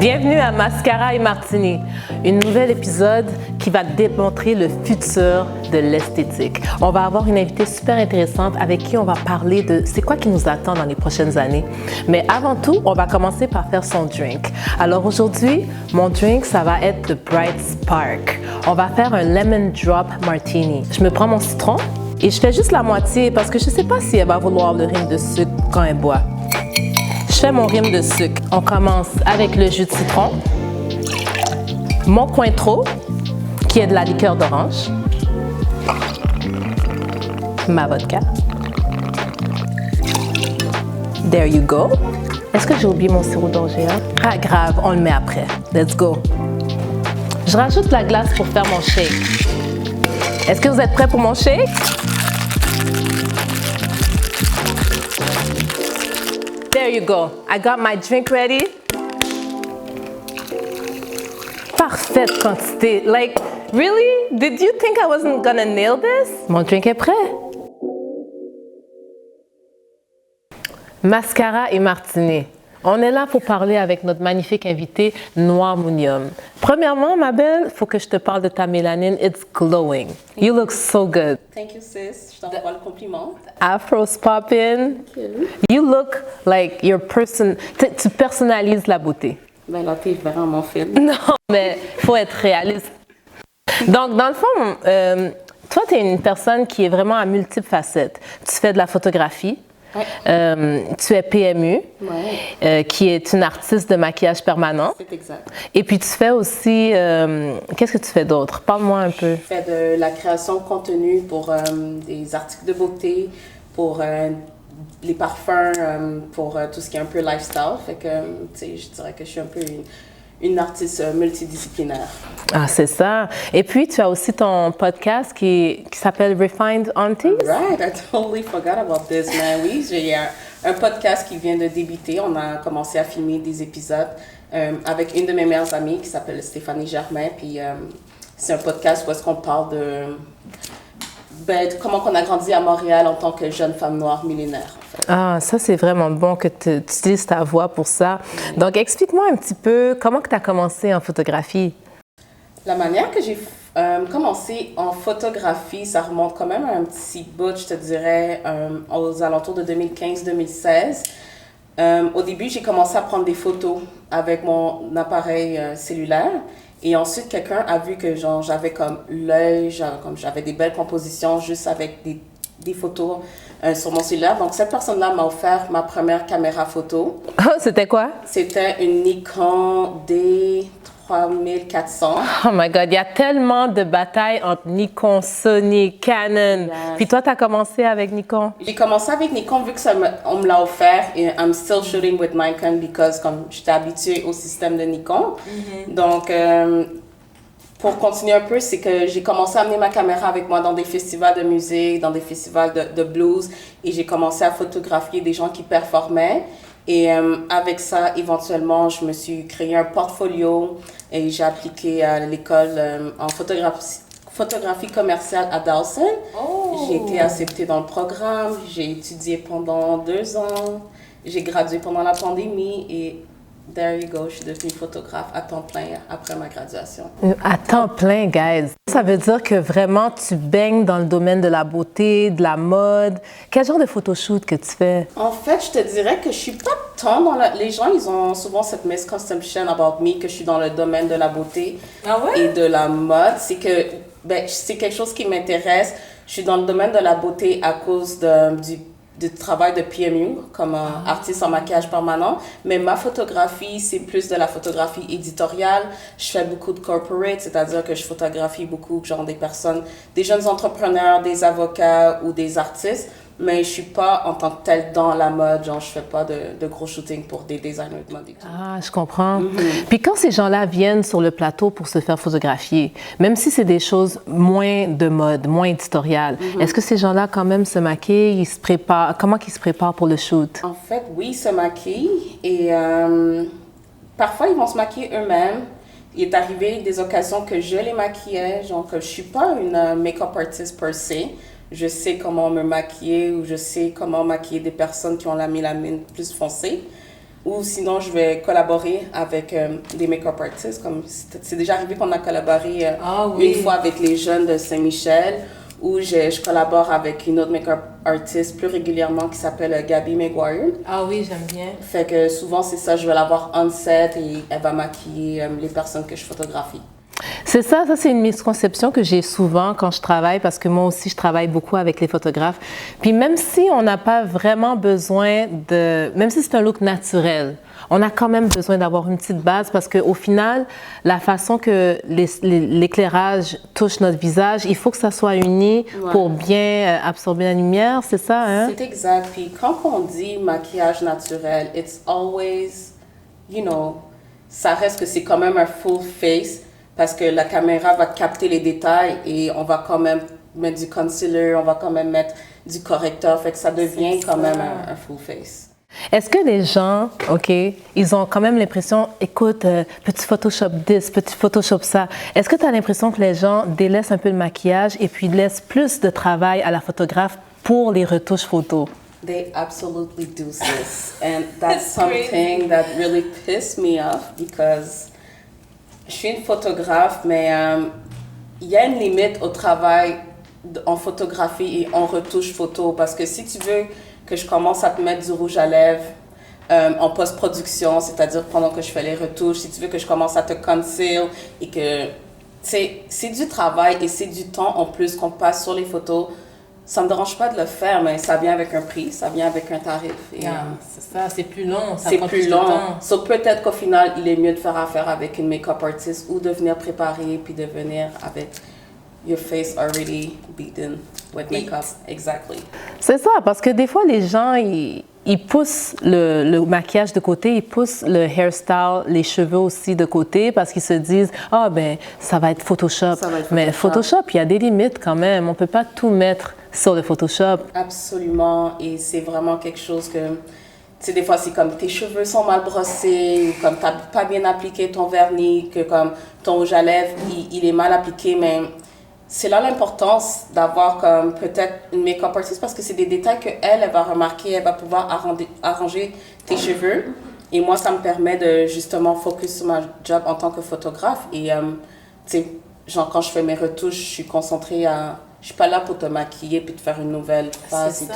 Bienvenue à Mascara et Martini, un nouvel épisode qui va démontrer le futur de l'esthétique. On va avoir une invitée super intéressante avec qui on va parler de c'est quoi qui nous attend dans les prochaines années. Mais avant tout, on va commencer par faire son drink. Alors aujourd'hui, mon drink, ça va être The Bright Spark. On va faire un Lemon Drop Martini. Je me prends mon citron et je fais juste la moitié parce que je ne sais pas si elle va vouloir le rime de sucre quand elle boit. Je fais mon rime de sucre. On commence avec le jus de citron, mon Cointreau, qui est de la liqueur d'orange, ma vodka. There you go. Est-ce que j'ai oublié mon sirop d'orgeat? Pas grave, on le met après. Let's go. Je rajoute la glace pour faire mon shake. Est-ce que vous êtes prêts pour mon shake? There you go. I got my drink ready. Parfaite quantité. Like, really? Did you think I wasn't gonna nail this? Mon drink est prêt. Mascara et Martini. On est là pour parler avec notre magnifique invitée, Noir Mounium. Premièrement, ma belle, il faut que je te parle de ta mélanine. It's glowing. You look so good. Thank you, sis. Je t'envoie le compliment. Afro's poppin'. You look like your person. Tu personnalises la beauté. Ben là, t'es vraiment fine. Non, mais il faut être réaliste. Donc, dans le fond, toi, tu es une personne qui est vraiment à multiples facettes. Tu fais de la photographie. Ouais. Tu es PMU, ouais. Qui est une artiste de maquillage permanent. C'est exact. Et puis tu fais aussi, qu'est-ce que tu fais d'autre? Parle-moi un peu. Je fais de la création de contenu pour des articles de beauté, pour les parfums, pour tout ce qui est un peu lifestyle. Fait que, tu sais, je dirais que je suis un peu une artiste multidisciplinaire. Ah, c'est ça. Et puis, tu as aussi ton podcast qui s'appelle Refined Aunties. Right, I totally forgot about this, man. Oui, j'ai un podcast qui vient de débuter. On a commencé à filmer des épisodes avec une de mes meilleures amies qui s'appelle Stéphanie Germain. Puis, c'est un podcast où est-ce qu'on parle de comment on a grandi à Montréal en tant que jeune femme noire millénaire. En fait. Ah, ça, c'est vraiment bon que tu utilises ta voix pour ça. Donc, explique-moi un petit peu comment tu as commencé en photographie. La manière que j'ai commencé en photographie, ça remonte quand même à un petit bout, je te dirais, aux alentours de 2015-2016. Au début, j'ai commencé à prendre des photos avec mon appareil cellulaire. Et ensuite, quelqu'un a vu que j'avais comme l'œil, j'avais des belles compositions juste avec des photos sur mon cellulaire. Donc, cette personne-là m'a offert ma première caméra photo. Oh, c'était quoi? C'était une Nikon D3400. Oh my God, il y a tellement de batailles entre Nikon, Sony, Canon. Yes. Puis toi, tu as commencé avec Nikon? J'ai commencé avec Nikon vu que on me l'a offert. Et I'm still shooting with Nikon because comme j'étais habituée au système de Nikon. Mm-hmm. Donc, pour continuer un peu, c'est que j'ai commencé à amener ma caméra avec moi dans des festivals de musique, dans des festivals de blues. Et j'ai commencé à photographier des gens qui performaient. Et avec ça, éventuellement, je me suis créé un portfolio et j'ai appliqué à l'école en photographie commerciale à Dawson. Oh. J'ai été acceptée dans le programme, j'ai étudié pendant 2 ans, j'ai gradué pendant la pandémie et there you go, je suis devenue photographe à temps plein après ma graduation. À temps plein, guys. Ça veut dire que vraiment tu baignes dans le domaine de la beauté, de la mode. Quel genre de photoshoot que tu fais? En fait, je te dirais que je suis pas tant dans les gens, ils ont souvent cette misconception about me que je suis dans le domaine de la beauté et de la mode. C'est que c'est quelque chose qui m'intéresse. Je suis dans le domaine de la beauté à cause du travail de PMU comme artiste en maquillage permanent, mais ma photographie, c'est plus de la photographie éditoriale. Je fais beaucoup de corporate, c'est-à-dire que je photographie beaucoup genre des personnes, des jeunes entrepreneurs, des avocats ou des artistes, mais je suis pas en tant que telle dans la mode, genre je fais pas de gros shootings pour des designers de mode et tout. Ah, je comprends. Mm-hmm. Puis quand ces gens-là viennent sur le plateau pour se faire photographier, même si c'est des choses moins de mode, moins éditoriales, est-ce que ces gens-là quand même se maquillent, ils se préparent, comment ils se préparent pour le shoot? En fait, oui, ils se maquillent et parfois ils vont se maquiller eux-mêmes. Il est arrivé des occasions que je les maquillais, genre que je suis pas une make-up artist per se. Je sais comment me maquiller ou je sais comment maquiller des personnes qui ont la mélanine plus foncée. Ou sinon, je vais collaborer avec des make-up artists. Comme c'est déjà arrivé qu'on a collaboré une fois avec les jeunes de Saint-Michel, ou je collabore avec une autre make-up artiste plus régulièrement qui s'appelle Gabby Maguire. Ah oui, j'aime bien. Fait que souvent, c'est ça, je vais la voir on set et elle va maquiller les personnes que je photographie. C'est ça c'est une misconception que j'ai souvent quand je travaille, parce que moi aussi, je travaille beaucoup avec les photographes. Puis même si on n'a pas vraiment besoin même si c'est un look naturel, on a quand même besoin d'avoir une petite base, parce qu'au final, la façon que l'éclairage touche notre visage, il faut que ça soit uni pour bien absorber la lumière, c'est ça, hein? C'est exact. Puis quand on dit maquillage naturel, it's always, ça reste que c'est quand même un full face, parce que la caméra va capter les détails et on va quand même mettre du concealer, on va quand même mettre du correcteur, fait que ça devient quand même un full face. Est-ce que les gens, OK, ils ont quand même l'impression, écoute, petit Photoshop this, petit Photoshop ça. Est-ce que tu as l'impression que les gens délaissent un peu le maquillage et puis laissent plus de travail à la photographe pour les retouches photos? They absolutely do this. And that's something that really pissed me off, because je suis une photographe, mais il y a une limite au travail en photographie et en retouche photo. Parce que si tu veux que je commence à te mettre du rouge à lèvres en post-production, c'est-à-dire pendant que je fais les retouches, si tu veux que je commence à te conceal et que... C'est du travail et c'est du temps en plus qu'on passe sur les photos. Ça me dérange pas de le faire, mais ça vient avec un prix, ça vient avec un tarif. C'est ça, c'est plus long, ça c'est prend plus de long. temps. So, peut-être qu'au final, il est mieux de faire affaire avec une make-up artist ou de venir préparer puis de venir avec your face already beaten with make-up. Exactly. C'est ça, parce que des fois, les gens, ils poussent le maquillage de côté, ils poussent le hairstyle, les cheveux aussi de côté, parce qu'ils se disent « Ah, ben ça va être Photoshop. » Mais Photoshop, il y a des limites quand même. On ne peut pas tout mettre sur le Photoshop. Absolument. Et c'est vraiment quelque chose que... Tu sais, des fois, c'est comme tes cheveux sont mal brossés, ou comme tu n'as pas bien appliqué ton vernis, que comme ton rouge à lèvres, il est mal appliqué, mais... C'est là l'importance d'avoir comme peut-être une make-up artist, parce que c'est des détails qu'elle va remarquer, elle va pouvoir arranger tes cheveux. Et moi, ça me permet de justement focus sur ma job en tant que photographe. Et tu sais, genre quand je fais mes retouches, je suis concentrée à... Je suis pas là pour te maquiller puis te faire une nouvelle face et tout.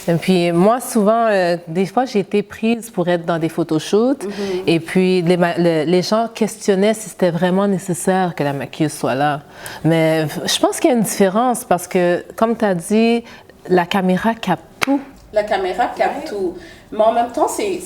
Et puis moi, souvent, des fois, j'ai été prise pour être dans des photoshoots. Et puis, les gens questionnaient si c'était vraiment nécessaire que la maquilleuse soit là. Mais je pense qu'il y a une différence parce que, comme tu as dit, la caméra capte tout. La caméra capte tout. Mais en même temps, c'est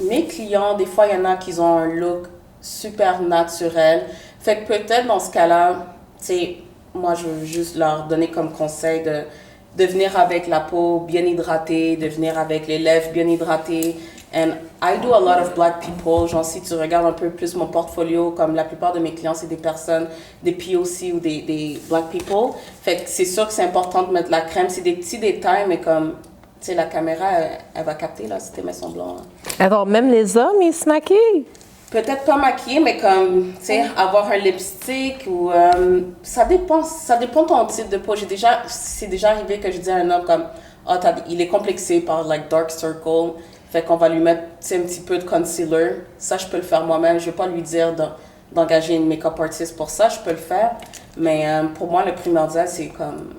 mes clients, des fois, il y en a qui ont un look super naturel. Fait que peut-être dans ce cas-là, tu sais, moi, je veux juste leur donner comme conseil de venir avec la peau bien hydratée, de venir avec les lèvres bien hydratées. And I do a lot of black people. Genre, si tu regardes un peu plus mon portfolio, comme la plupart de mes clients, c'est des personnes, des POC ou des black people. Fait que c'est sûr que c'est important de mettre la crème. C'est des petits détails, mais comme, tu sais, la caméra, elle va capter, là, si tes mains sont blancs. Alors, même les hommes, ils se maquillent? Peut-être pas maquillé, mais comme, tu sais, avoir un lipstick ou... ça dépend de ton type de peau. C'est déjà arrivé que je dis à un homme comme, oh, il est complexé par, like, dark circle. Fait qu'on va lui mettre, tu sais, un petit peu de concealer. Ça, je peux le faire moi-même. Je vais pas lui dire d'engager une make-up artist pour ça. Je peux le faire. Mais pour moi, le primordial, c'est comme...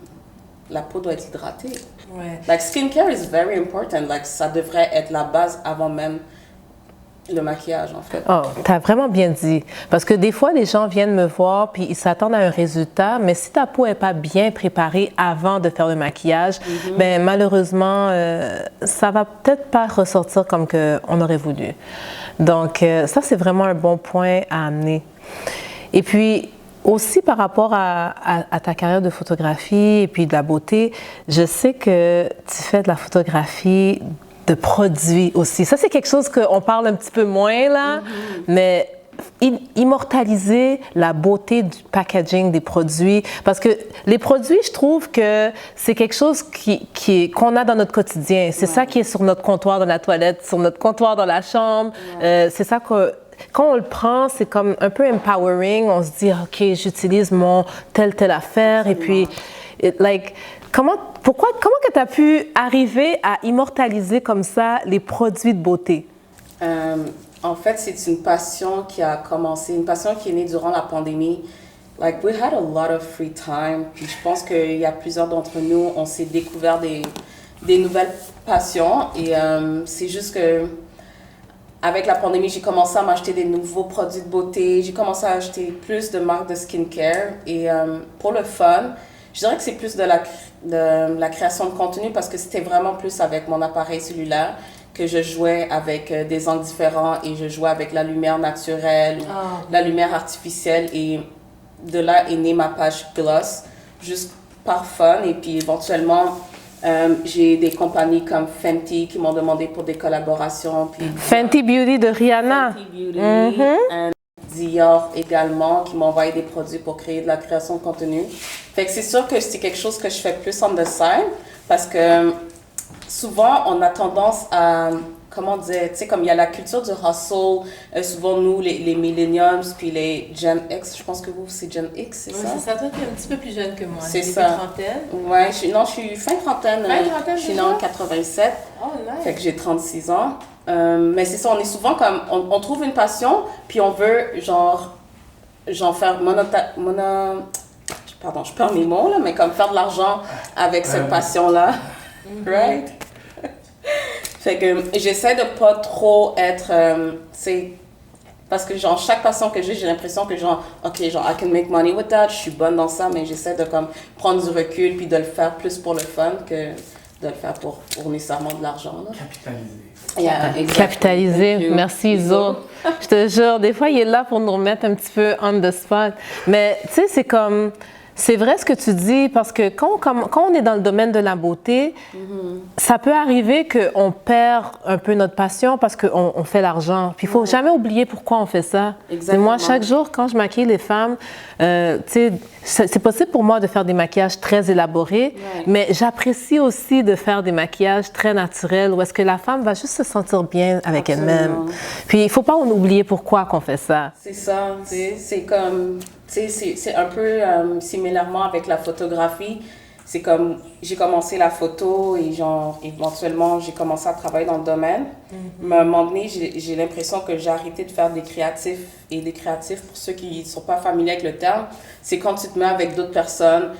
La peau doit être hydratée. Ouais. Like, skincare is very important. Like, ça devrait être la base avant même le maquillage, en fait. Oh, tu as vraiment bien dit. Parce que des fois, les gens viennent me voir puis ils s'attendent à un résultat, mais si ta peau n'est pas bien préparée avant de faire le maquillage, ben malheureusement, ça va peut-être pas ressortir comme on aurait voulu. Donc, ça, c'est vraiment un bon point à amener. Et puis, aussi par rapport à ta carrière de photographie et puis de la beauté, je sais que tu fais de la photographie de produits aussi. Ça, c'est quelque chose qu'on parle un petit peu moins, là, mais immortaliser la beauté du packaging des produits. Parce que les produits, je trouve que c'est quelque chose qu'on a dans notre quotidien. C'est ça qui est sur notre comptoir dans la toilette, sur notre comptoir dans la chambre. C'est ça que... Quand on le prend, c'est comme un peu empowering. On se dit, OK, j'utilise mon telle affaire. Et puis, Comment que tu as pu arriver à immortaliser comme ça les produits de beauté? En fait, c'est une passion qui a commencé, une passion qui est née durant la pandémie. Like, we had a lot of free time. Puis je pense qu'il y a plusieurs d'entre nous, on s'est découvert des nouvelles passions. Et c'est juste que avec la pandémie, j'ai commencé à m'acheter des nouveaux produits de beauté. J'ai commencé à acheter plus de marques de skincare. Et pour le fun, je dirais que c'est plus de la création de contenu parce que c'était vraiment plus avec mon appareil cellulaire que je jouais avec des angles différents et je jouais avec la lumière naturelle ou la lumière artificielle. Et de là est née ma page Gloss, juste par fun. Et puis éventuellement, j'ai des compagnies comme Fenty qui m'ont demandé pour des collaborations. Puis Fenty Beauty de Rihanna. Fenty Beauty, Dior également, qui m'ont envoyé des produits pour créer de la création de contenu. Fait que c'est sûr que c'est quelque chose que je fais plus on the side parce que souvent, on a tendance à, comment dire, tu sais, comme il y a la culture du hustle, souvent nous, les millennials, puis les Gen X, je pense que vous, c'est Gen X, c'est ça? Oui, c'est ça. Toi, tu es un petit peu plus jeune que moi. C'est ça. Trentaine. Ouais, je suis fin trentaine. Je suis née en 87. Oh, nice. Fait que j'ai 36 ans. Mais c'est ça, on est souvent comme, on trouve une passion, puis on veut, genre faire pardon, je perds mes mots, là, mais comme faire de l'argent avec cette passion-là. Right? Fait que j'essaie de pas trop être, tu sais, parce que genre chaque passion que j'ai l'impression que genre, ok, genre I can make money with that, je suis bonne dans ça, mais j'essaie de comme prendre du recul puis de le faire plus pour le fun que de le faire pour nécessairement de l'argent. Capitaliser. Capitaliser. Merci Iso. Je te jure, des fois il est là pour nous remettre un petit peu on the spot. Mais tu sais, c'est vrai ce que tu dis, parce que quand on est dans le domaine de la beauté, ça peut arriver qu'on perd un peu notre passion parce qu'on fait l'argent. Puis il ne faut jamais oublier pourquoi on fait ça. Exactement. Moi, chaque jour, quand je maquille les femmes, tu sais, c'est possible pour moi de faire des maquillages très élaborés, mais j'apprécie aussi de faire des maquillages très naturels où est-ce que la femme va juste se sentir bien avec elle-même. Puis il ne faut pas oublier pourquoi qu'on fait ça. C'est ça, tu sais, c'est comme... C'est un peu similairement avec la photographie. C'est comme, j'ai commencé la photo et genre, éventuellement, j'ai commencé à travailler dans le domaine. Mais à un moment donné, j'ai l'impression que j'ai arrêté de faire des créatifs. Et des créatifs, pour ceux qui ne sont pas familiers avec le terme, c'est quand tu te mets avec d'autres personnes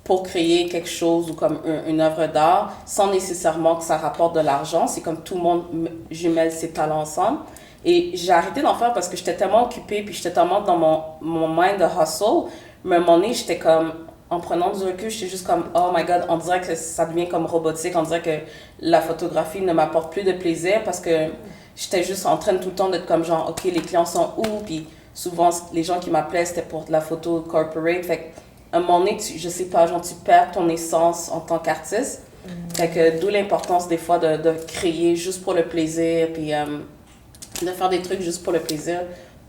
pour créer quelque chose ou comme une œuvre d'art, sans nécessairement que ça rapporte de l'argent. C'est comme tout le monde jumelle ses talents ensemble. Et j'ai arrêté d'en faire parce que j'étais tellement occupée, puis j'étais tellement dans mon mind de hustle. Mais à un moment donné, j'étais comme, en prenant du recul, j'étais juste comme, oh my God, on dirait que ça devient comme robotique. On dirait que la photographie ne m'apporte plus de plaisir parce que j'étais juste en train tout le temps d'être comme genre, OK, les clients sont où? Puis souvent, les gens qui m'appelaient, c'était pour de la photo corporate. Fait qu'à un moment donné, je sais pas, genre, tu perds ton essence en tant qu'artiste. Fait que d'où l'importance des fois de créer juste pour le plaisir, puis de faire des trucs juste pour le plaisir,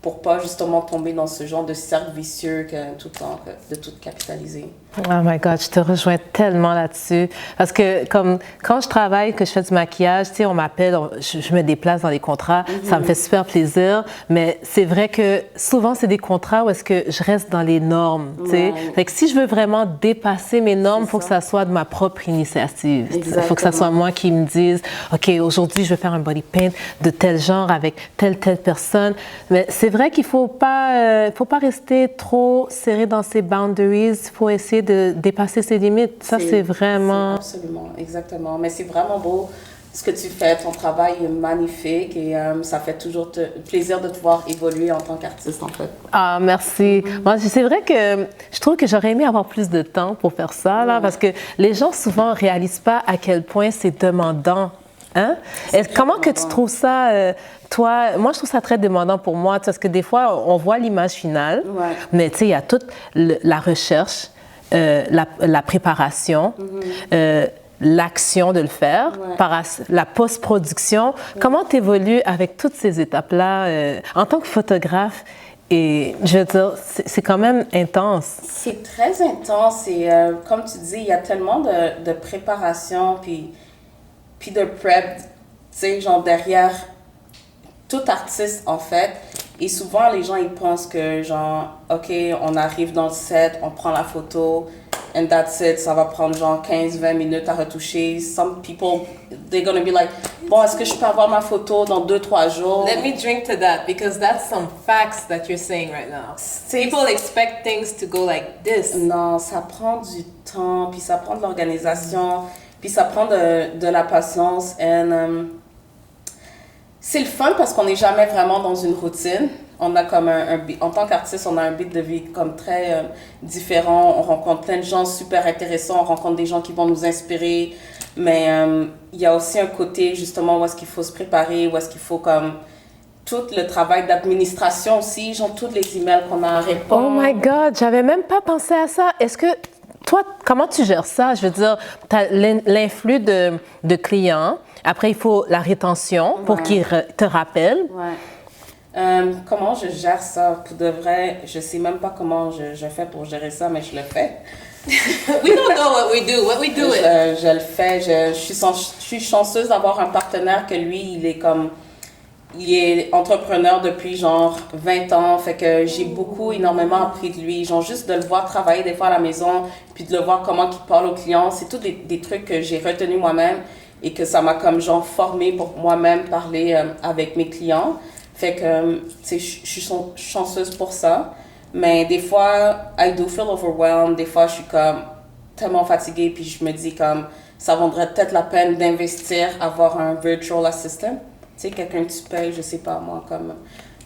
pour pas justement tomber dans ce genre de cercle vicieux que tout le temps, de tout capitaliser. Oh my God, je te rejoins tellement là-dessus. Parce que comme quand je travaille, que je fais du maquillage, tu sais, on m'appelle, je me déplace dans les contrats, ça me fait super plaisir. Mais c'est vrai que souvent, c'est des contrats où est-ce que je reste dans les normes, tu sais. Fait que si je veux vraiment dépasser mes normes, il faut que ça soit de ma propre initiative. Il faut que ça soit moi qui me dise, OK, aujourd'hui, je veux faire un body paint de tel genre avec telle personne. Mais c'est vrai qu'il faut pas rester trop serré dans ses boundaries. Il faut essayer de dépasser ses limites. Ça, c'est vraiment... Absolument, exactement. Mais c'est vraiment beau ce que tu fais. Ton travail est magnifique et ça fait toujours plaisir de te voir évoluer en tant qu'artiste, en fait. Ah, merci. Moi, c'est vrai que je trouve que j'aurais aimé avoir plus de temps pour faire ça, là, parce que les gens, souvent, ne réalisent pas à quel point c'est demandant. Hein? Comment que tu trouves ça, toi? Moi, je trouve ça très demandant pour moi, parce que des fois, on voit l'image finale, mais tu sais, il y a toute la recherche, la préparation, l'action de le faire, par la post-production. Comment tu évolues avec toutes ces étapes-là en tant que photographe? Et je veux dire, c'est quand même intense. C'est très intense et comme tu dis, il y a tellement de préparation puis de prep, tu sais, genre derrière tout artiste en fait. Et souvent, les gens, ils pensent que genre, OK, on arrive dans le set, on prend la photo, and that's it. Ça va prendre genre 15-20 minutes à retoucher. Some people, they're gonna be like, bon, est-ce que je peux avoir ma photo dans 2-3 jours? Let me drink to that because that's some facts that you're saying right now. People expect things to go like this. Non, ça prend du temps, puis ça prend de l'organisation, puis ça prend de la patience. And, c'est le fun parce qu'on n'est jamais vraiment dans une routine. On a comme en tant qu'artiste, on a un beat de vie comme très différent. On rencontre plein de gens super intéressants, on rencontre des gens qui vont nous inspirer. Mais il y a aussi un côté justement où est-ce qu'il faut se préparer, où est-ce qu'il faut comme tout le travail d'administration aussi, genre tous les emails qu'on a à répondre. Oh my God, j'avais même pas pensé à ça. Est-ce que toi, comment tu gères ça? Je veux dire, tu as l'influx de clients. Après, il faut la rétention pour qu'ils te rappellent. Comment je gère ça? Pour de vrai, je sais même pas comment je fais pour gérer ça, mais je le fais. We don't know what we do. What we do it. Je le fais. Je suis chanceuse d'avoir un partenaire que lui, il est entrepreneur depuis genre 20 ans. Fait que j'ai énormément appris de lui. Genre juste de le voir travailler des fois à la maison, puis de le voir comment il parle aux clients. C'est tout des trucs que j'ai retenus moi-même et que ça m'a comme genre formé pour moi-même parler avec mes clients. Fait que, tu sais, je suis chanceuse pour ça. Mais des fois, I do feel overwhelmed. Des fois, je suis comme tellement fatiguée, puis je me dis comme, ça vaudrait peut-être la peine d'investir, avoir un virtual assistant. Tu sais, quelqu'un que tu payes, je sais pas moi, comme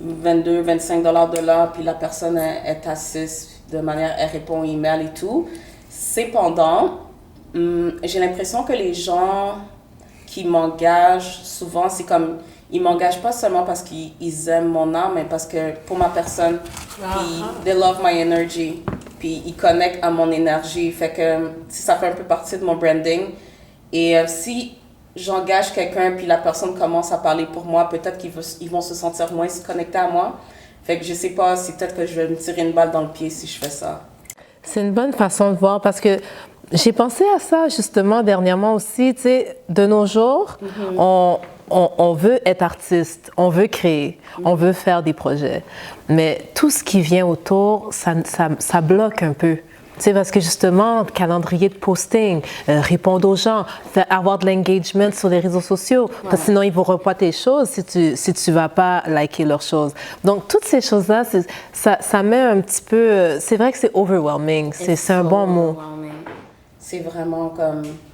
22-25 $ de l'heure, puis la personne est assise de manière, elle répond aux emails et tout. Cependant, j'ai l'impression que les gens qui m'engagent, souvent, c'est comme, ils m'engagent pas seulement parce qu'ils aiment mon art, mais parce que pour ma personne, puis they love my energy, puis ils connectent à mon énergie. Fait que ça fait un peu partie de mon branding. Et si j'engage quelqu'un, puis la personne commence à parler pour moi, peut-être qu'ils vont se sentir moins connectés à moi. Fait que je sais pas, c'est peut-être que je vais me tirer une balle dans le pied si je fais ça. C'est une bonne façon de voir parce que j'ai pensé à ça justement dernièrement aussi. Tu sais, de nos jours, on veut être artiste, on veut créer, on veut faire des projets. Mais tout ce qui vient autour, ça bloque un peu. Tu sais, parce que justement, calendrier de posting, répondre aux gens, avoir de l'engagement sur les réseaux sociaux, parce que sinon ils ne verront pas tes choses si tu vas pas liker leurs choses. Donc, toutes ces choses-là, ça met un petit peu... C'est vrai que c'est overwhelming, c'est un bon mot. C'est vraiment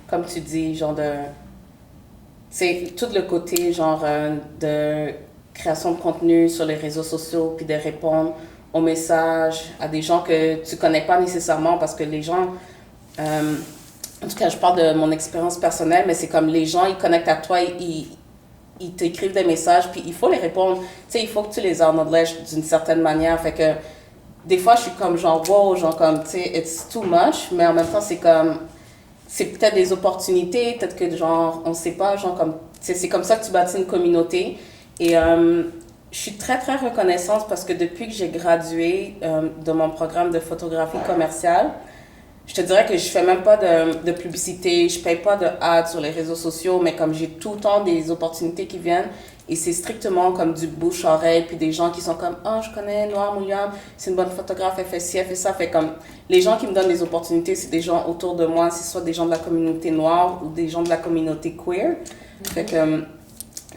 comme tu dis, genre de... C'est tout le côté genre de création de contenu sur les réseaux sociaux, puis de répondre aux messages à des gens que tu connais pas nécessairement, parce que les gens, en tout cas je parle de mon expérience personnelle, mais c'est comme les gens, ils connectent à toi, ils t'écrivent des messages, puis il faut les répondre, tu sais, il faut que tu les acknowledges d'une certaine manière. Fait que des fois je suis comme genre wow, genre comme tu sais, it's too much, mais en même temps c'est comme, c'est peut-être des opportunités, peut-être que genre, on sait pas, genre comme, c'est comme ça que tu bâtis une communauté. Et je suis très, très reconnaissante parce que depuis que j'ai gradué de mon programme de photographie commerciale, je te dirais que je fais même pas de publicité, je paye pas de ads sur les réseaux sociaux, mais comme j'ai tout le temps des opportunités qui viennent, et c'est strictement comme du bouche-oreille, puis des gens qui sont comme « Ah, je connais Noire Mouliam, c'est une bonne photographe, elle fait ci, elle fait ça ». Fait comme, les gens qui me donnent des opportunités, c'est des gens autour de moi, c'est soit des gens de la communauté noire ou des gens de la communauté queer. Fait que,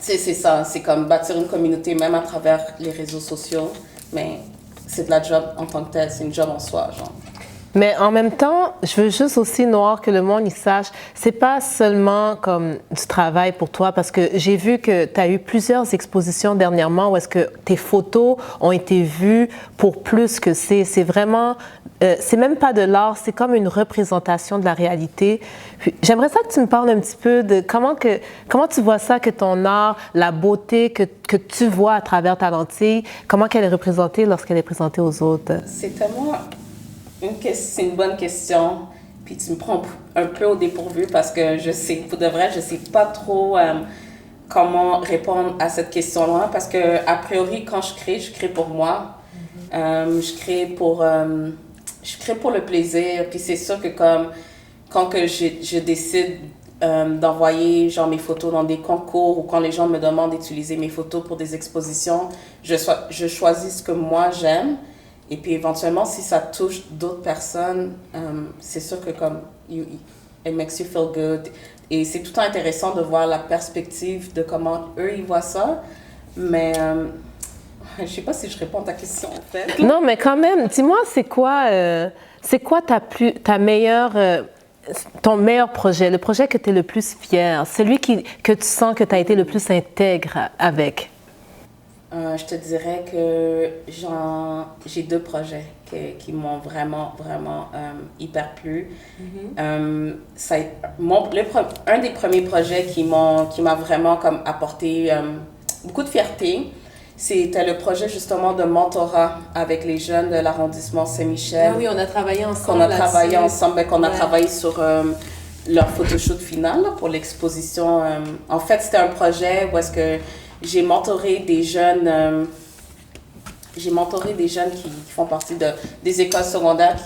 c'est ça, c'est comme bâtir une communauté, même à travers les réseaux sociaux, mais c'est de la job en tant que telle, c'est une job en soi, genre. Mais en même temps, je veux juste aussi, Noire, que le monde y sache, c'est pas seulement comme du travail pour toi, parce que j'ai vu que tu as eu plusieurs expositions dernièrement où est-ce que tes photos ont été vues pour plus que c'est vraiment, c'est même pas de l'art, c'est comme une représentation de la réalité. J'aimerais ça que tu me parles un petit peu de comment tu vois ça, que ton art, la beauté que tu vois à travers ta lentille, comment qu'elle est représentée lorsqu'elle est présentée aux autres. C'est tellement... C'est une bonne question, puis tu me prends un peu au dépourvu parce que je sais, pour de vrai, je sais pas trop comment répondre à cette question-là, parce que a priori, quand je crée pour moi. Je crée pour le plaisir, puis c'est sûr que quand que je décide d'envoyer genre mes photos dans des concours ou quand les gens me demandent d'utiliser mes photos pour des expositions, je choisis ce que moi j'aime. Et puis éventuellement, si ça touche d'autres personnes, c'est sûr que comme it makes you feel good. Et c'est tout le temps intéressant de voir la perspective de comment eux, ils voient ça. Mais je sais pas si je réponds à ta question, en fait. Non, mais quand même, dis-moi, c'est quoi ton meilleur projet, le projet que tu es le plus fier, celui que tu sens que tu as été le plus intègre avec? Je te dirais que j'ai 2 projets qui m'ont vraiment, vraiment hyper plu. Un des premiers projets qui m'a vraiment comme apporté beaucoup de fierté, c'était le projet justement de mentorat avec les jeunes de l'arrondissement Saint-Michel. Ah oui, on a travaillé ensemble. Qu'on a travaillé ensemble, qu'on a travaillé sur leur photoshoot final là, pour l'exposition. En fait, c'était un projet où est-ce que j'ai mentoré des jeunes qui font partie des écoles secondaires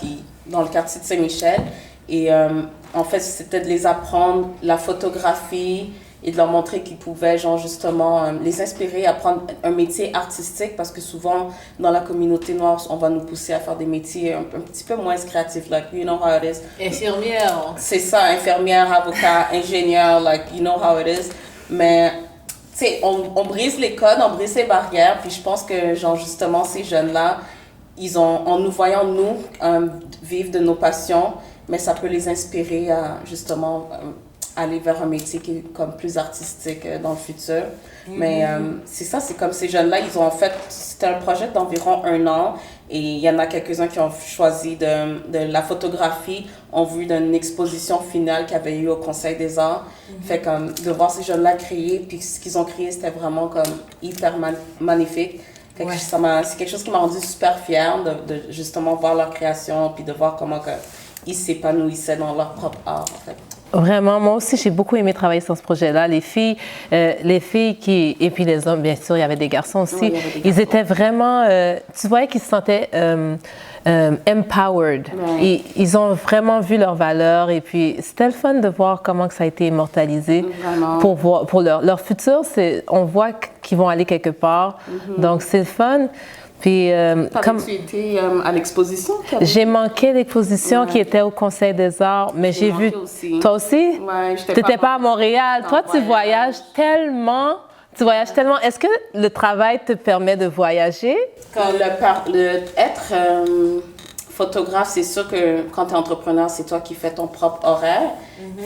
dans le quartier de Saint-Michel. Et en fait, c'était de les apprendre la photographie et de leur montrer qu'ils pouvaient, genre, justement, les inspirer à prendre un métier artistique parce que souvent, dans la communauté noire, on va nous pousser à faire des métiers un petit peu moins créatifs, like, you know how it is. Infirmière. C'est ça, infirmière, avocat, ingénieur, like, you know how it is. Mais tu sais, on brise les codes, on brise les barrières, puis je pense que, genre, justement, ces jeunes-là, en nous voyant, nous, vivre de nos passions, mais ça peut les inspirer à, justement, aller vers un métier qui est comme plus artistique dans le futur. Mais c'est ça, c'est comme ces jeunes-là, ils ont en fait, c'était un projet d'environ 1 an, et il y en a quelques-uns qui ont choisi de la photographie en vue d'une exposition finale qu'il y avait eu au Conseil des Arts. Fait comme de voir ces jeunes-là créer, puis ce qu'ils ont créé, c'était vraiment comme hyper magnifique. Fait que c'est quelque chose qui m'a rendu super fière de justement voir leur création, puis de voir comment ils s'épanouissaient dans leur propre art, en fait. Vraiment, moi aussi, j'ai beaucoup aimé travailler sur ce projet-là. Les filles et puis les hommes, bien sûr, il y avait des garçons aussi. Oui, il y avait des garçons. Ils étaient vraiment, tu voyais qu'ils se sentaient empowered. Ouais. Ils ont vraiment vu leurs valeurs et puis c'était le fun de voir comment que ça a été immortalisé. Vraiment. Pour leur futur. On voit qu'ils vont aller quelque part. Donc, c'est le fun. Puis, T'avais-tu été à l'exposition? j'ai manqué l'exposition qui était au Conseil des Arts, mais j'ai vu... Aussi. Toi aussi? Ouais, Tu n'étais pas à Montréal. Toi, tu voyages tellement. Est-ce que le travail te permet de voyager? Être photographe, c'est sûr que quand tu es entrepreneur, c'est toi qui fais ton propre horaire.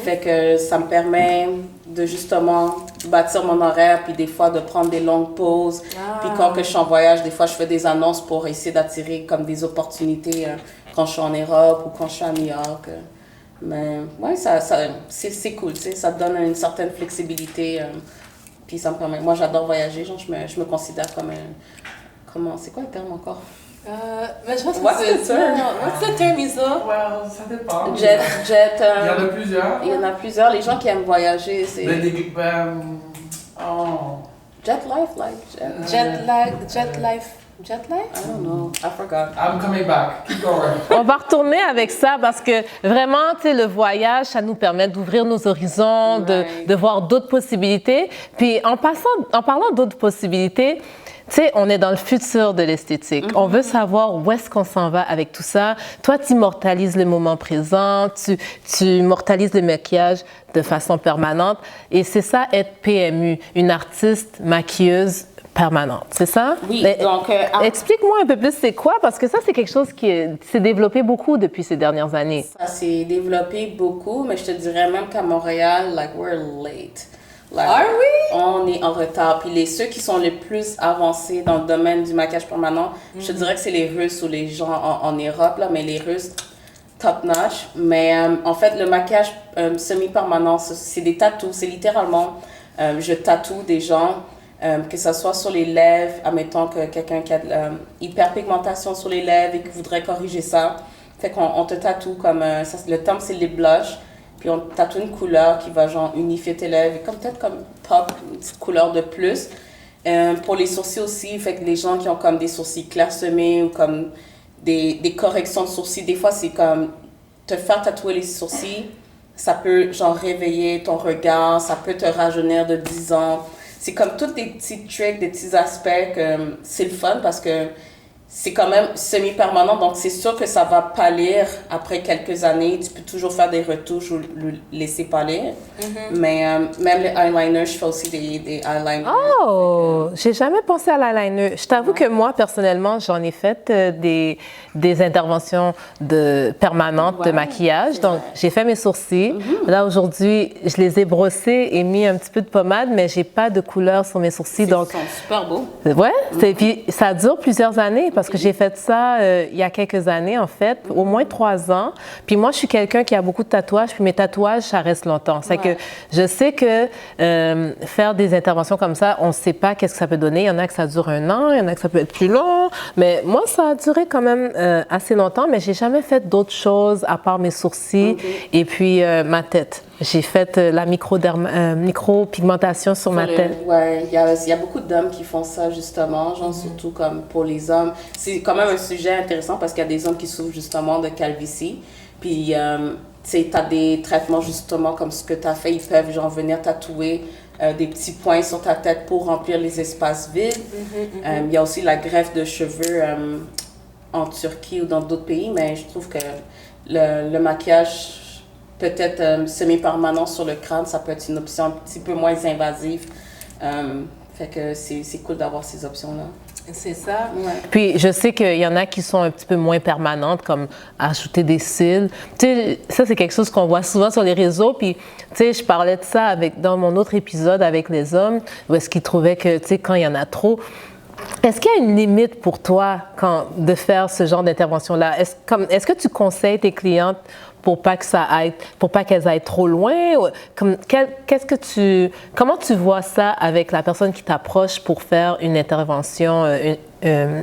Fait que ça me permet de justement bâtir mon horaire, puis des fois de prendre des longues pauses. Puis quand que je suis en voyage, des fois je fais des annonces pour essayer d'attirer comme des opportunités quand je suis en Europe ou quand je suis à New York. Mais ouais, c'est cool, tu sais, ça te donne une certaine flexibilité. Puis ça me permet. Moi, j'adore voyager, genre je me considère comme c'est quoi le terme encore? Mais je pense que What's the term? What's the term, Isa? Well, ça dépend. Jet, Il y en a plusieurs. il y en a plusieurs. Les gens qui aiment voyager, c'est jet life, like Jet life. I don't know. I forgot. I'm coming back. Keep going. On va retourner avec ça parce que vraiment, tu sais, le voyage, ça nous permet d'ouvrir nos horizons, de voir d'autres possibilités. Puis en parlant d'autres possibilités, tu sais, on est dans le futur de l'esthétique. On veut savoir où est-ce qu'on s'en va avec tout ça. Toi, tu immortalises le moment présent, tu immortalises le maquillage de façon permanente. Et c'est ça, être PMU, une artiste maquilleuse permanente, c'est ça? Oui, donc... explique-moi un peu plus c'est quoi, parce que ça, c'est quelque chose qui s'est développé beaucoup depuis ces dernières années. Ça s'est développé beaucoup, mais je te dirais même qu'à Montréal, like, we're late. Like, Are we? On est en retard. Puis ceux qui sont les plus avancés dans le domaine du maquillage permanent, je te dirais que c'est les Russes ou les gens en Europe, là, mais les Russes, top notch. Mais en fait, le maquillage semi-permanent, c'est des tatous. C'est littéralement, je tatoue des gens, que ce soit sur les lèvres, admettons que quelqu'un qui a de hyperpigmentation sur les lèvres et qui voudrait corriger ça. Fait qu'on te tatoue comme, le terme c'est lip blush. Puis on tatoue une couleur qui va genre unifier tes lèvres, et peut-être comme pop, une petite couleur de plus. Pour les sourcils aussi, fait que les gens qui ont comme des sourcils clairsemés ou comme des corrections de sourcils, des fois c'est comme te faire tatouer les sourcils, ça peut genre réveiller ton regard, ça peut te rajeunir de 10 ans. C'est comme tous des petits tricks, des petits aspects que c'est le fun parce que c'est quand même semi-permanent, donc c'est sûr que ça va pâlir après quelques années. Tu peux toujours faire des retouches ou le laisser pâlir. Mais même les eyeliners, je fais aussi des eyeliners. Oh, j'ai jamais pensé à l'eyeliner. Je t'avoue que moi, personnellement, j'en ai fait des interventions permanentes de maquillage. Donc, j'ai fait mes sourcils. Là, aujourd'hui, je les ai brossés et mis un petit peu de pommade, mais j'ai pas de couleur sur mes sourcils. Donc, ils sont super beaux. Ouais, puis ça dure plusieurs années parce que j'ai fait ça il y a quelques années, en fait, au moins 3 ans. Puis moi, je suis quelqu'un qui a beaucoup de tatouages, puis mes tatouages, ça reste longtemps. C'est que je sais que faire des interventions comme ça, on ne sait pas qu'est-ce que ça peut donner. Il y en a que ça dure 1 an, il y en a que ça peut être plus long. Mais moi, ça a duré quand même assez longtemps, mais j'ai jamais fait d'autres choses à part mes sourcils et puis ma tête. J'ai fait la micropigmentation sur ma tête. Ouais, il y a beaucoup d'hommes qui font ça justement, genre surtout comme pour les hommes. C'est quand même un sujet intéressant parce qu'il y a des hommes qui souffrent justement de calvitie. Puis, tu sais, t'as des traitements justement comme ce que tu as fait. Ils peuvent genre venir tatouer des petits points sur ta tête pour remplir les espaces vides. Il y a aussi la greffe de cheveux en Turquie ou dans d'autres pays, mais je trouve que le maquillage peut-être semi-permanent sur le crâne, ça peut être une option un petit peu moins invasive. Fait que c'est cool d'avoir ces options-là. C'est ça. Ouais. Puis je sais qu'il y en a qui sont un petit peu moins permanentes, comme ajouter des cils. Tu sais, ça, c'est quelque chose qu'on voit souvent sur les réseaux. Puis, tu sais, je parlais de ça dans mon autre épisode avec les hommes, où est-ce qu'ils trouvaient que, tu sais, quand il y en a trop, est-ce qu'il y a une limite pour toi de faire ce genre d'intervention-là? Est-ce que tu conseilles tes clientes pour pas qu'elles aillent trop loin? Comment tu vois ça avec la personne qui t'approche pour faire une intervention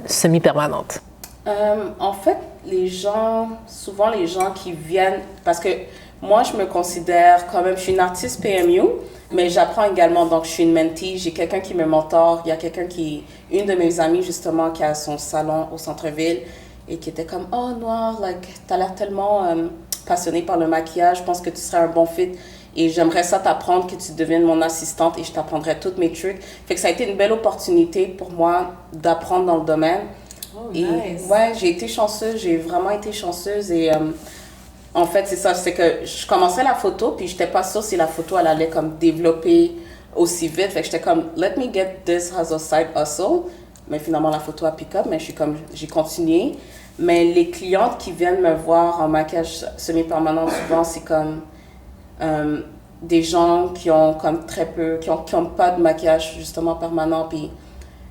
semi-permanente? En fait, souvent les gens qui viennent, parce que moi je me considère quand même, je suis une artiste PMU, mais j'apprends également, donc je suis une mentee, j'ai quelqu'un qui me mentor, il y a une de mes amies justement qui a son salon au centre-ville et qui était comme « Oh Noir, t'as l'air tellement passionnée par le maquillage, je pense que tu serais un bon fit et j'aimerais ça t'apprendre, que tu deviennes mon assistante et je t'apprendrai tous mes trucs. » Fait que ça a été une belle opportunité pour moi d'apprendre dans le domaine. Oh, et nice. ouais, j'ai vraiment été chanceuse et en fait, c'est ça, c'est que je commençais la photo, puis j'étais pas sûre si la photo, elle allait comme développer aussi vite. Fait que j'étais comme, let me get this as a side hustle. Mais finalement, la photo a pick up, mais j'ai continué. Mais les clientes qui viennent me voir en maquillage semi-permanent, souvent, c'est comme des gens qui ont comme très peu, qui ont pas de maquillage justement permanent, puis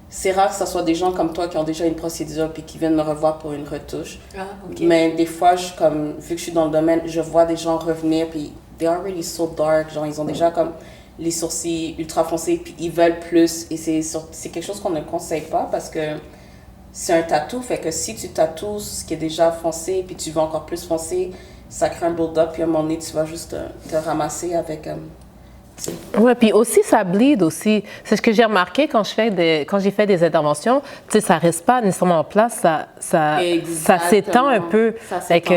c'est rare que ce soit des gens comme toi qui ont déjà une procédure puis qui viennent me revoir pour une retouche. Ah, okay. Mais des fois, vu que je suis dans le domaine, je vois des gens revenir puis they are really so dark. Genre, ils ont déjà comme les sourcils ultra foncés puis ils veulent plus. Et c'est quelque chose qu'on ne conseille pas parce que c'est un tatou. Fait que si tu tatoues ce qui est déjà foncé puis tu veux encore plus foncer, ça crée un build-up puis à un moment donné, tu vas juste te ramasser avec... Oui, puis aussi, ça bleed aussi. C'est ce que j'ai remarqué quand j'ai fait des interventions. Tu sais, ça reste pas nécessairement en place, ça s'étend un peu. Avec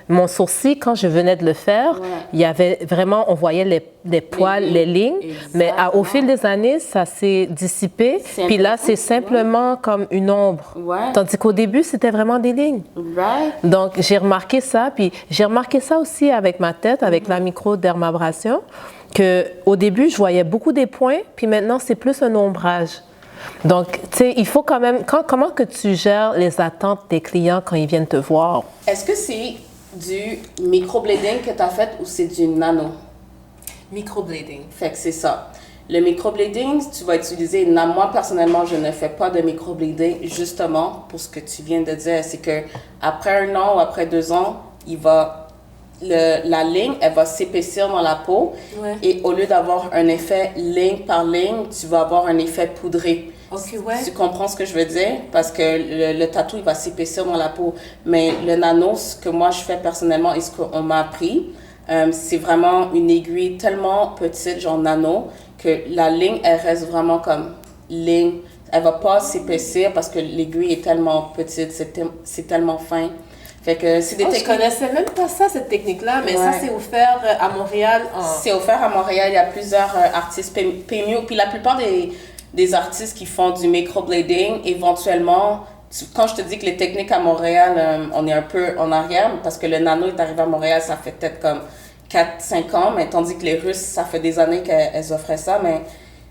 mon sourcil, quand je venais de le faire, il y avait vraiment, on voyait les poils, les lignes. Mais au fil des années, ça s'est dissipé. Puis là, c'est simplement comme une ombre. Tandis qu'au début, c'était vraiment des lignes. Donc, j'ai remarqué ça. Puis j'ai remarqué ça aussi avec ma tête, avec la microdermabrasion. Qu'au début, je voyais beaucoup des points, puis maintenant, c'est plus un ombrage. Donc, tu sais, il faut quand même... Comment que tu gères les attentes des clients quand ils viennent te voir? Est-ce que c'est du microblading que tu as fait ou c'est du nano? Microblading. Fait que c'est ça. Le microblading, tu vas utiliser... Moi, personnellement, je ne fais pas de microblading justement pour ce que tu viens de dire. C'est que après 1 an ou après 2 ans, la ligne, elle va s'épaissir dans la peau et au lieu d'avoir un effet ligne par ligne, tu vas avoir un effet poudré. Okay, Tu comprends ce que je veux dire? Parce que le tatou, il va s'épaissir dans la peau. Mais le nano, ce que moi je fais personnellement et ce qu'on m'a appris, c'est vraiment une aiguille tellement petite, genre nano, que la ligne, elle reste vraiment comme ligne. Elle va pas s'épaissir parce que l'aiguille est tellement petite, c'est tellement fin. Fait que c'est des techniques... Je connaissais même pas ça, cette technique-là, mais ça, c'est offert à Montréal. C'est offert à Montréal. Il y a plusieurs artistes PMU. Puis la plupart des artistes qui font du microblading, éventuellement, quand je te dis que les techniques à Montréal, on est un peu en arrière, parce que le nano est arrivé à Montréal, ça fait peut-être comme 4-5 ans, mais tandis que les Russes, ça fait des années qu'elles offraient ça, mais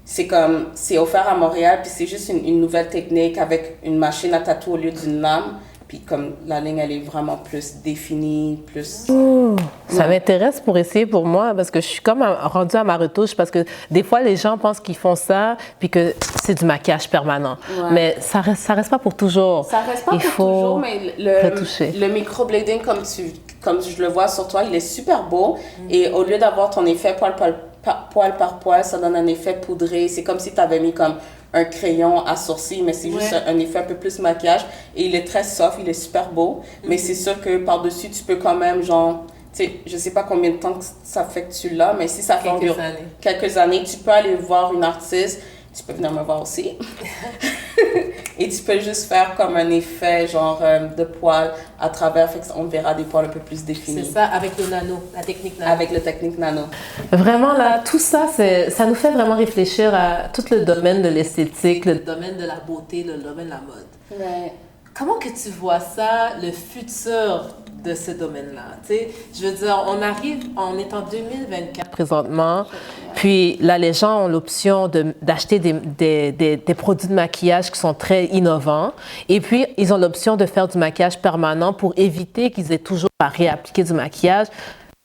c'est offert à Montréal, puis c'est juste une nouvelle technique avec une machine à tatou au lieu d'une lame. Puis comme la ligne, elle est vraiment plus définie, plus... Ça m'intéresse pour essayer pour moi parce que je suis comme rendue à ma retouche parce que des fois, les gens pensent qu'ils font ça puis que c'est du maquillage permanent. Ouais. Mais ça reste pas pour toujours. Ça reste pas Il pour faut toujours, mais retoucher. le microblading, comme je le vois sur toi, il est super beau. Et au lieu d'avoir ton effet poil par poil, ça donne un effet poudré. C'est comme si tu avais mis comme un crayon à sourcils, mais c'est juste un effet un peu plus maquillage. Et il est très soft, il est super beau. Mais c'est sûr que par-dessus, tu peux quand même, genre, tu sais, je sais pas combien de temps que ça fait que tu l'as, mais si ça fait environ quelques années, tu peux aller voir une artiste. Tu peux venir me voir aussi. Et tu peux juste faire comme un effet genre de poils à travers, fait qu'on verra des poils un peu plus définis. C'est ça, avec le nano, la technique nano. Avec le technique nano. Vraiment, là, tout ça, ça nous fait vraiment réfléchir à tout le domaine de l'esthétique, le domaine de la beauté, le domaine de la mode. Ouais. Comment que tu vois ça, le futur de ce domaine-là? Tu sais, je veux dire, on est en 2024 présentement, puis là, les gens ont l'option d'acheter des produits de maquillage qui sont très innovants, et puis ils ont l'option de faire du maquillage permanent pour éviter qu'ils aient toujours à réappliquer du maquillage.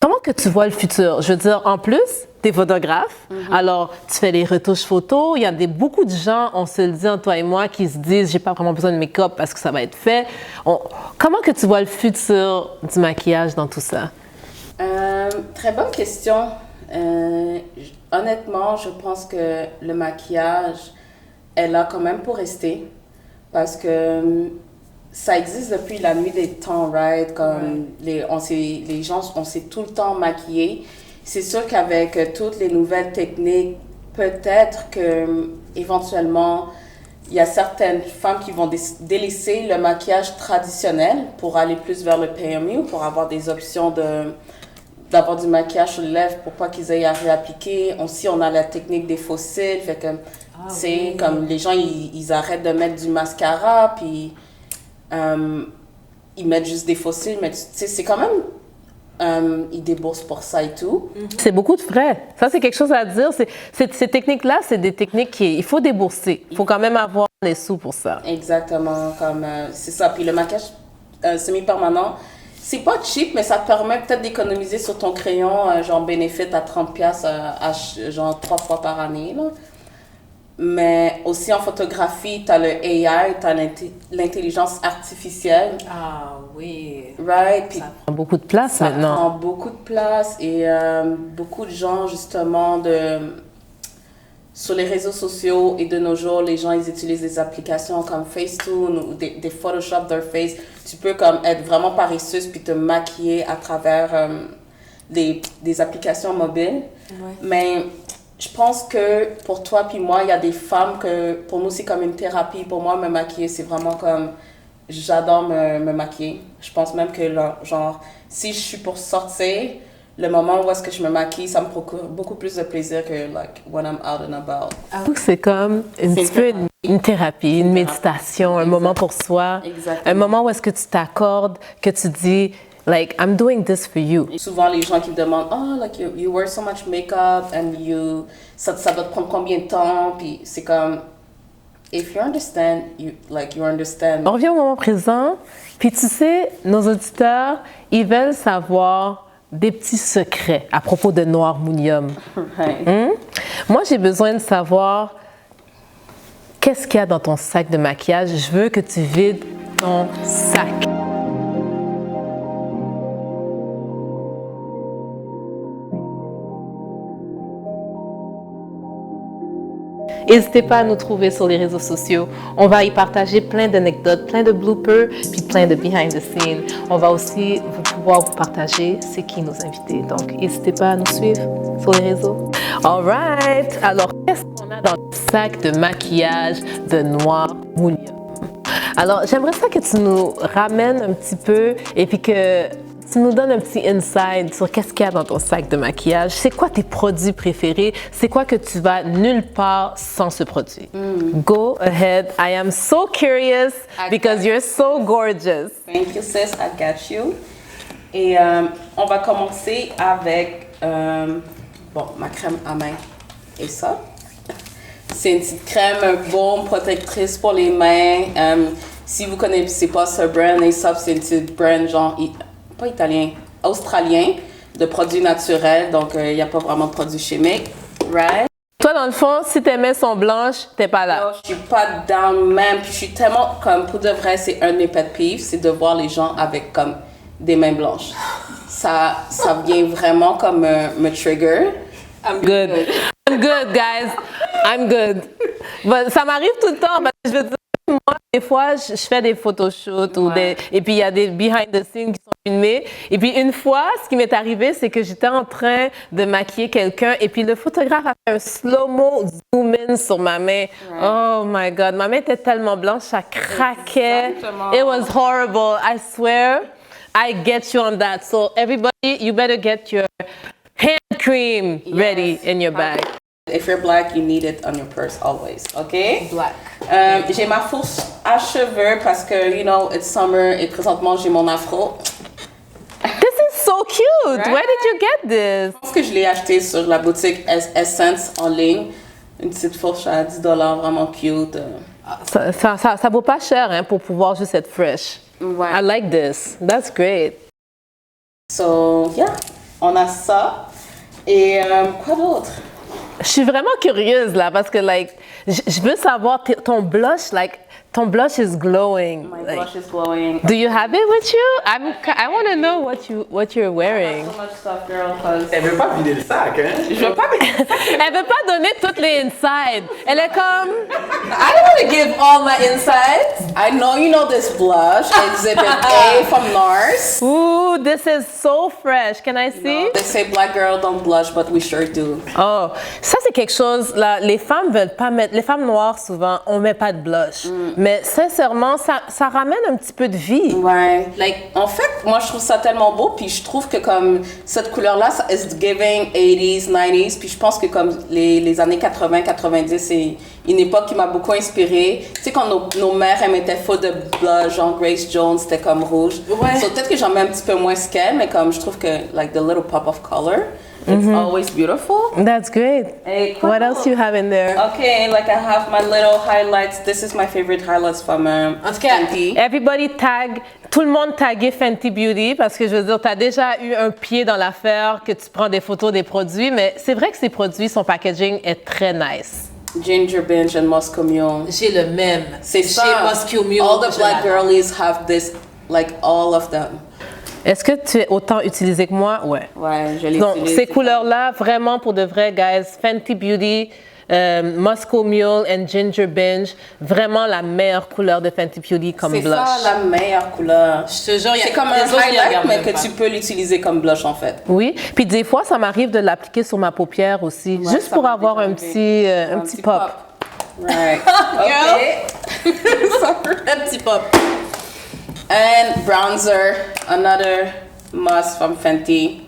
Comment que tu vois le futur? Je veux dire, en plus, tu es photographe, alors tu fais les retouches photos. Il y a beaucoup de gens, on se le dit, toi et moi, qui se disent « j'ai pas vraiment besoin de make-up parce que ça va être fait ». Comment que tu vois le futur du maquillage dans tout ça? Très bonne question. Honnêtement, je pense que le maquillage est là quand même pour rester parce que ça existe depuis la nuit des temps, right? Comme les gens, on s'est tout le temps maquillés. C'est sûr qu'avec toutes les nouvelles techniques, peut-être que éventuellement, il y a certaines femmes qui vont délaisser le maquillage traditionnel pour aller plus vers le PMU ou pour avoir des options d'avoir du maquillage sur les lèvres pour pas qu'ils aient à réappliquer. Aussi, on a la technique des fossiles, fait que, comme les gens, ils arrêtent de mettre du mascara, puis ils mettent juste des fossiles, mais tu sais, c'est quand même, ils déboursent pour ça et tout. C'est beaucoup de frais. Ça, c'est quelque chose à dire. Ces techniques-là, c'est des techniques il faut débourser. Il faut quand même avoir les sous pour ça. Exactement, c'est ça. Puis le maquillage semi-permanent, c'est pas cheap, mais ça te permet peut-être d'économiser sur ton crayon, genre Benefit à 30$, genre 3 fois par année, là. Mais aussi en photographie, tu as le AI, tu as l'intelligence artificielle. Ah oui. Right? Puis ça prend beaucoup de place maintenant. Ça prend beaucoup de place et beaucoup de gens, justement, sur les réseaux sociaux et de nos jours, les gens, ils utilisent des applications comme Facetune ou des Photoshop their face. Tu peux comme être vraiment paresseuse puis te maquiller à travers des applications mobiles. Ouais. Mais je pense que pour toi puis moi, il y a des femmes que pour nous, c'est comme une thérapie. Pour moi, me maquiller, c'est vraiment comme... J'adore me maquiller. Je pense même que, genre, si je suis pour sortir, le moment où est-ce que je me maquille, ça me procure beaucoup plus de plaisir que, like, when I'm out and about. C'est comme un petit peu une thérapie, une méditation, un moment pour soi. Exactement. Un moment où est-ce que tu t'accordes, que tu dis... Like, I'm doing this for you. Et souvent, les gens qui me demandent, oh, like, you wear so much makeup and ça doit te prendre combien de temps? Puis c'est comme, if you understand, you understand. On revient au moment présent. Puis tu sais, nos auditeurs, ils veulent savoir des petits secrets à propos de Noir Mounium. Right. Moi, j'ai besoin de savoir qu'est-ce qu'il y a dans ton sac de maquillage. Je veux que tu vides ton sac. N'hésitez pas à nous trouver sur les réseaux sociaux. On va y partager plein d'anecdotes, plein de bloopers, puis plein de behind the scenes. On va aussi pouvoir vous partager c'est qui nos invités. Donc, n'hésitez pas à nous suivre sur les réseaux. All right! Alors, qu'est-ce qu'on a dans le sac de maquillage de Noir Mounium? Alors, j'aimerais ça que tu nous ramènes un petit peu et puis que Tu nous donnes un petit insight sur qu'est-ce qu'il y a dans ton sac de maquillage. C'est quoi tes produits préférés? C'est quoi que tu vas nulle part sans ce produit? Go ahead. I am so curious because you're so gorgeous. Thank you, sis. I got you. Et on va commencer avec ma crème à main. Et ça, c'est une petite crème, un baume protectrice pour les mains. Si vous connaissez pas ce brand, Aesop, c'est une petite brand genre, pas italien, australien, de produits naturels. Donc, il n'y a pas vraiment de produits chimiques. Right? Toi, dans le fond, si tes mains sont blanches, t'es pas là. Non, je suis pas down même. Puis je suis tellement, comme, pour de vrai, c'est un de mes pet peeves, c'est de voir les gens avec, comme, des mains blanches. Ça vient vraiment comme me trigger. I'm good. I'm good, guys. I'm good. But ça m'arrive tout le temps parce que je veux dire, moi, des fois, je fais des photoshoots et puis il y a des behind the scenes qui sont filmés. Et puis une fois, ce qui m'est arrivé, c'est que j'étais en train de maquiller quelqu'un et puis le photographe a fait un slow-mo zoom-in sur ma main. Right. Oh my God, ma main était tellement blanche, ça craquait. Exactement. It was horrible, I swear. I get you on that. So everybody, you better get your hand cream ready in your bag. If you're black, you need it on your purse always, okay? Black. J'ai ma fourche à cheveux parce que, you know, it's summer et présentement, j'ai mon afro. This is so cute! Right? Where did you get this? Je pense que je l'ai acheté sur la boutique Essence en ligne. Une petite fourche à $10, vraiment cute. Ça vaut pas cher hein, pour pouvoir juste être fresh. Ouais. I like this. That's great. So, yeah, on a ça. Et quoi d'autre? Je suis vraiment curieuse là parce que like je veux savoir ton blush ton blush is glowing. My blush is glowing. Do you have it with you? I want to know what you're wearing. I have so much stuff, girl, cause Elle veut pas vider le sac, hein? je veux pas. Elle veut pas donner toutes les insides. Elle est comme I don't want to give all my insides. I know you know this blush, Exhibit A from NARS. Ooh, this is so fresh. Can I see? No, they say black girl don't blush, but we sure do. Oh, ça c'est quelque chose là. Les femmes veulent pas mettre. Les femmes noires souvent, on met pas de blush. Mais sincèrement, ça ramène un petit peu de vie. Ouais. Like, en fait, moi je trouve ça tellement beau, puis je trouve que comme cette couleur-là, ça is giving 80s, 90s, puis je pense que comme les années 80, 90, c'est une époque qui m'a beaucoup inspirée. Tu sais, quand nos mères, elles mettaient faux de blush, genre Grace Jones, c'était comme rouge. Ouais. So, peut-être que j'en mets un petit peu moins qu'elle, mais comme je trouve que, like, the little pop of color, it's always beautiful. That's great. Hey, What else you have in there? Okay, like I have my little highlights. This is my favorite highlights from Fenty. Everybody tag, tout le monde tagué Fenty Beauty parce que je veux dire, tu as déjà eu un pied dans l'affaire que tu prends des photos des produits, mais c'est vrai que ces produits, son packaging est très nice. Ginger Binge and Moscow Mule. J'ai le même. C'est ça. Chez Moscow Mule. All the black girlies have this, like all of them. Est-ce que tu es autant utilisé que moi? Ouais. Ouais, je l'ai Donc, utilisé. ces couleurs-là, vraiment pour de vrai, guys, Fenty Beauty, Moscow Mule and Ginger Binge, vraiment la meilleure couleur de Fenty Beauty comme blush. C'est ça la meilleure couleur. Je te jure, c'est comme un highlight, mais que tu peux l'utiliser comme blush en fait. Oui, puis des fois, ça m'arrive de l'appliquer sur ma paupière aussi, Ouais, juste pour avoir un petit pop. Right. Okay. Un petit pop. And bronzer, another must from Fenty.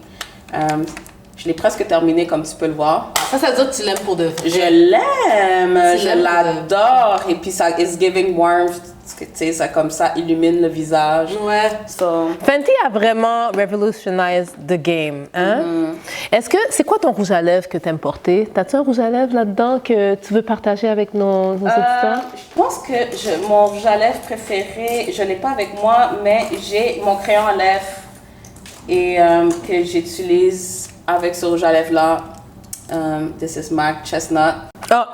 Je l'ai presque terminé comme tu peux le voir. Ça veut dire que tu l'aimes pour de vrai. Je l'aime, je l'adore. Et puis ça is giving warmth, tu sais, ça comme ça illumine le visage. Ouais. So. Fenty a vraiment revolutionized the game, hein? Est-ce que c'est quoi ton rouge à lèvres que tu aimes porter? T'as-tu un rouge à lèvres là-dedans que tu veux partager avec nos auditeurs? Je pense que mon rouge à lèvres préféré, je l'ai pas avec moi, mais j'ai mon crayon à lèvres et que j'utilise avec ce rouge à lèvres là. This is MAC Chestnut. Oh,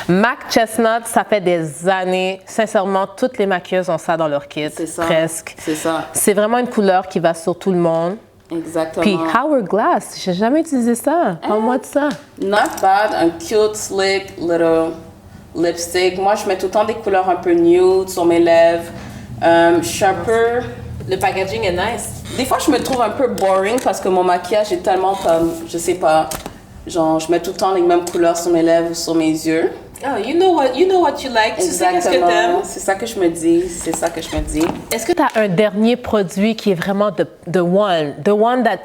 MAC Chestnut, ça fait des années. Sincèrement, toutes les maquilleuses ont ça dans leur kit. C'est ça. Presque. C'est ça. C'est vraiment une couleur qui va sur tout le monde. Exactement. Puis Hourglass, j'ai jamais utilisé ça. Parle-moi de ça. Not bad, un cute, slick, little lipstick. Moi, je mets tout le temps des couleurs un peu nude sur mes lèvres. Je suis un peu... Le packaging est nice. Des fois, je me trouve un peu boring parce que mon maquillage est tellement comme, je sais pas, Genre, je mets tout le temps les mêmes couleurs sur mes lèvres ou sur mes yeux. Oh, you know what you like. Tu sais qu'est-ce que t'aimes. C'est ça que je me dis. C'est ça que je me dis. Est-ce que tu as un dernier produit qui est vraiment the one that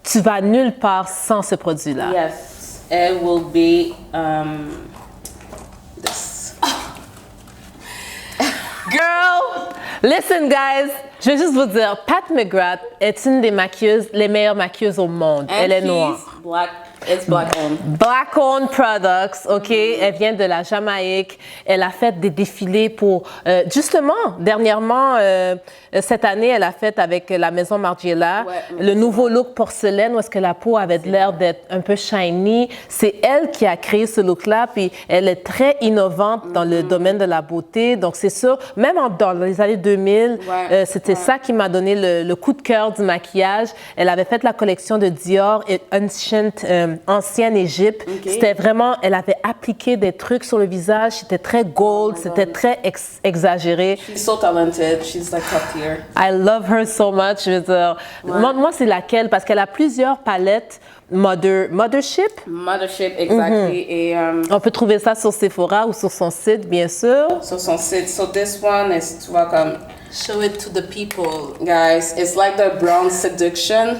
tu vas nulle part sans ce produit-là? Yes, it will be this. Girl, listen guys, je vais juste vous dire, Pat McGrath est une des maquilleuses, les meilleures maquilleuses au monde. Elle est noire. It's black owned. Black owned products, OK? Elle vient de la Jamaïque. Elle a fait des défilés pour... justement, dernièrement, cette année, elle a fait avec la maison Margiela le nouveau look porcelaine où est-ce que la peau avait l'air d'être un peu shiny. C'est elle qui a créé ce look-là, puis elle est très innovante dans le domaine de la beauté. Donc, c'est sûr, même dans les années 2000, c'était ça qui m'a donné le coup de cœur du maquillage. Elle avait fait la collection de Dior et Ancienne Égypte. Okay. C'était vraiment, elle avait appliqué des trucs sur le visage. C'était très gold, c'était très exagéré. She's so talented. She's like top tier. I love her so much. Je veux dire, moi, c'est laquelle? Parce qu'elle a plusieurs palettes. Mothership? Mothership, exactly. Et, on peut trouver ça sur Sephora ou sur son site, bien sûr. Sur son site. So this one is, tu vois, comme... Show it to the people. Guys, it's like the Brown Seduction.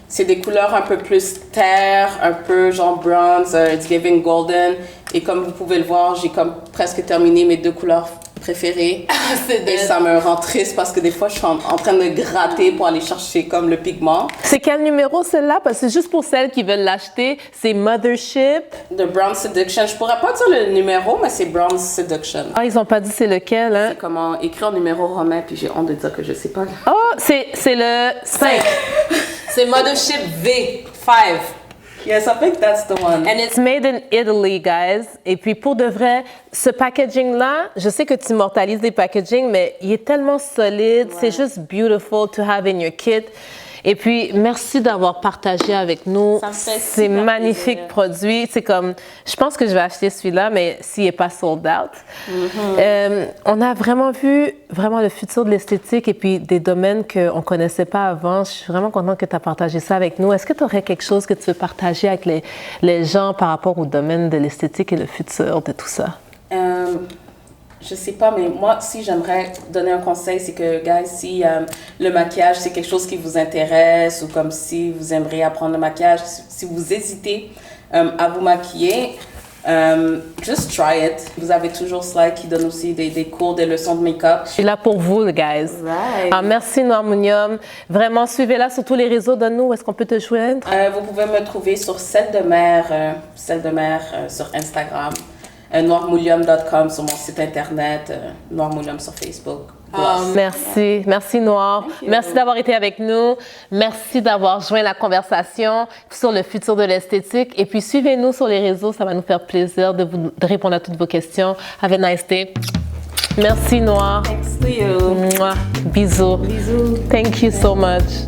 C'est des couleurs un peu plus terre, un peu genre bronze, it's giving golden. Et comme vous pouvez le voir, j'ai comme presque terminé mes 2 couleurs préférées. Et ça me rend triste parce que des fois, je suis en train de gratter pour aller chercher comme le pigment. C'est quel numéro celle-là? Parce que juste pour celles qui veulent l'acheter, c'est Mothership. The Brown Seduction. Je pourrais pas dire le numéro, mais c'est Brown Seduction. Ah, ils ont pas dit c'est lequel, hein? C'est comment écrire un numéro romain, puis j'ai honte de dire que je sais pas. Oh, c'est le 5. C'est Mothership V5. Yes, I think that's the one. And it's made in Italy, guys. Et puis, pour de vrai, ce packaging-là, je sais que tu immortalises des packaging, mais il est tellement solide. C'est juste beautiful to have in your kit. Et puis, merci d'avoir partagé avec nous ces magnifiques produits. C'est comme, je pense que je vais acheter celui-là, mais s'il n'est pas sold out. On a vraiment vu le futur de l'esthétique et puis des domaines qu'on ne connaissait pas avant. Je suis vraiment contente que tu as partagé ça avec nous. Est-ce que tu aurais quelque chose que tu veux partager avec les gens par rapport au domaine de l'esthétique et le futur de tout ça? Je sais pas, mais moi, si j'aimerais donner un conseil, c'est que, guys, si le maquillage, c'est quelque chose qui vous intéresse ou comme si vous aimeriez apprendre le maquillage, si vous hésitez à vous maquiller, just try it. Vous avez toujours Slide qui donne aussi des cours, des leçons de make-up. Je suis là pour vous, les guys. Right. Merci, Noirmounium. Vraiment, suivez-la sur tous les réseaux. Donne-nous où est-ce qu'on peut te joindre. Vous pouvez me trouver sur Celle de Mer sur Instagram. Noirmoulium.com sur mon site internet, Noirmoulium sur Facebook. Merci Noir. Merci d'avoir été avec nous. Merci d'avoir joint la conversation sur le futur de l'esthétique. Et puis suivez-nous sur les réseaux, ça va nous faire plaisir de répondre à toutes vos questions. Have a nice day. Merci Noir. Thanks to you. Bisous. Bisous. Thank you so much.